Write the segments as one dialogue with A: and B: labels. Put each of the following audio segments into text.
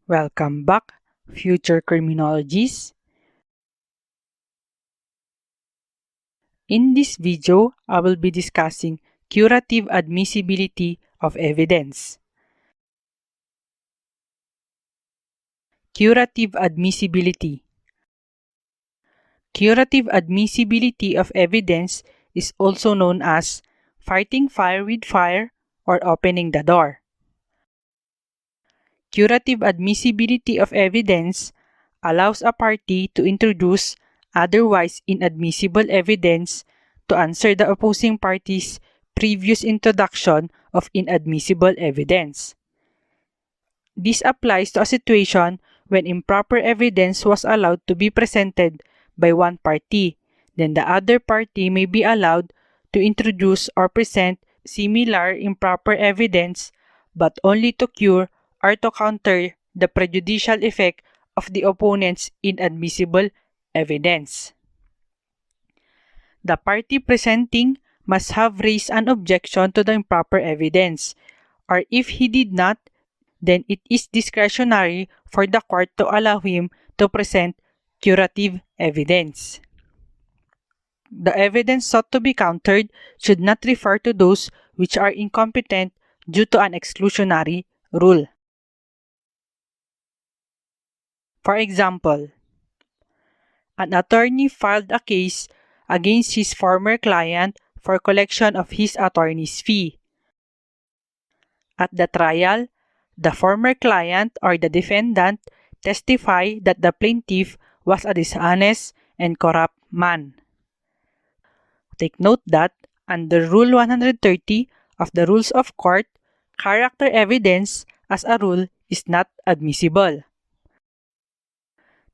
A: Welcome back, future criminologists. In this video, I will be discussing curative admissibility of evidence. Curative admissibility. Curative admissibility of evidence is also known as fighting fire with fire or opening the door. Curative admissibility of evidence allows a party to introduce otherwise inadmissible evidence to answer the opposing party's previous introduction of inadmissible evidence. This applies to a situation when improper evidence was allowed to be presented by one party, then the other party may be allowed to introduce or present similar improper evidence, but only to cure or to counter the prejudicial effect of the opponent's inadmissible evidence. The party presenting must have raised an objection to the improper evidence, or if he did not, then it is discretionary for the court to allow him to present curative evidence. The evidence sought to be countered should not refer to those which are incompetent due to an exclusionary rule. For example, an attorney filed a case against his former client for collection of his attorney's fee. At the trial, the former client or the defendant testified that the plaintiff was a dishonest and corrupt man. Take note that under Rule 130 of the Rules of Court, character evidence as a rule is not admissible.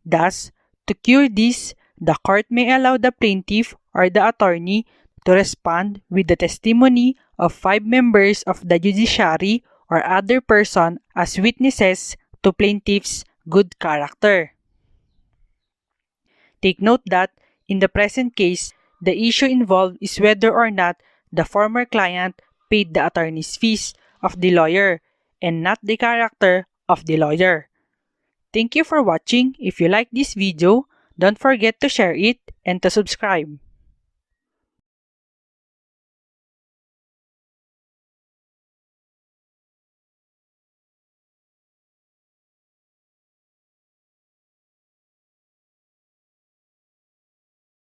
A: Thus, to cure this, the court may allow the plaintiff or the attorney to respond with the testimony of 5 members of the judiciary or other person as witnesses to plaintiff's good character. Take note that in the present case, the issue involved is whether or not the former client paid the attorney's fees of the lawyer and not the character of the lawyer. Thank you for watching. If you like this video, don't forget to share it and to subscribe.